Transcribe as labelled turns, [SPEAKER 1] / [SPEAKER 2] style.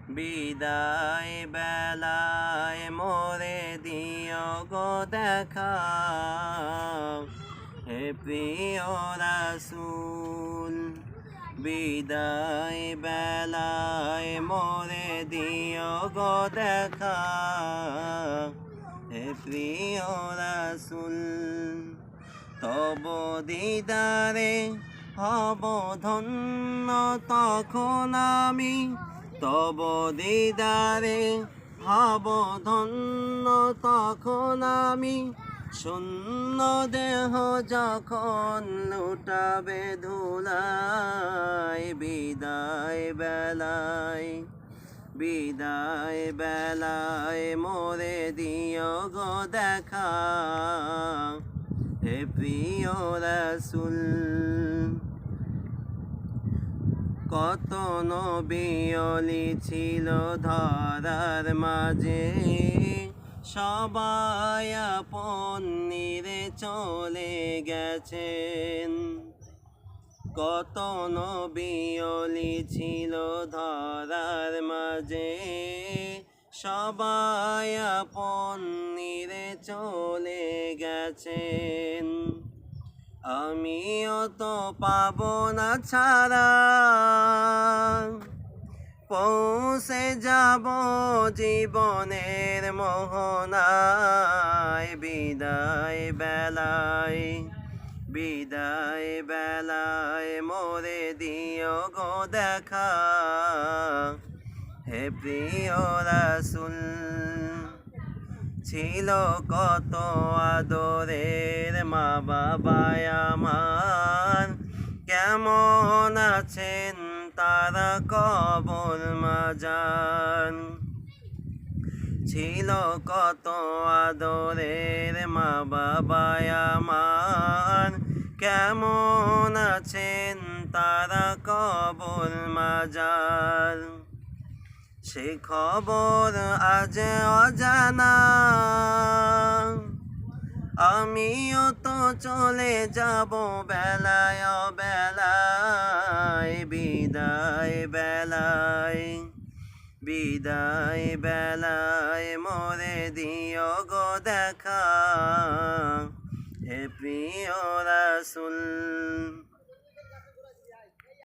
[SPEAKER 1] বিদায় বেলায় মোরে দিও গো দেখা, হে প্রিয় রাসূল। বিদায় বেলায় মোরে দিও গো দেখা, হে প্রিয় রাসূল। তব দিদারে হব ধন্য তখন আমি, তব দিদারে হব ধন্য তখন আমি। শূন্য দেহ যখন লুটাবে ধুলায়, বিদায় বেলায়, বিদায় বেলায় মোরে দিও গো দেখা, হে প্রিয় রাসূল। কত নবী ওলি ছিল ধরার মাঝে, সবাই আপন নিরে চলে গেছেন। কত নবী ওলি ছিল ধরার মাঝে, সবাই আপন নিরে চলে গেছেন। আমিও তো পাবো না ছাড়া, পৌঁছে যাব জীবনের মোহনায়। বিদায় বেলায়, বিদায় বেলায় মোরে দিও গো দেখা, হে প্রিয় রাসূল। ছিল কত আদরের মা বাবায় আমার, কেমন আছেন তারা কবর মাজার। ছিল কত আদরের মা বাবায় আমার, কেমন আছেন তারা কবর মাজার। সে খবর আজ অজানা, আমিও তো চলে যাব বেলায় বেলায়। বিদায় বেলায়, বিদায় বেলায় মোরে দিও গো দেখা, হে প্রিয় রাসূল।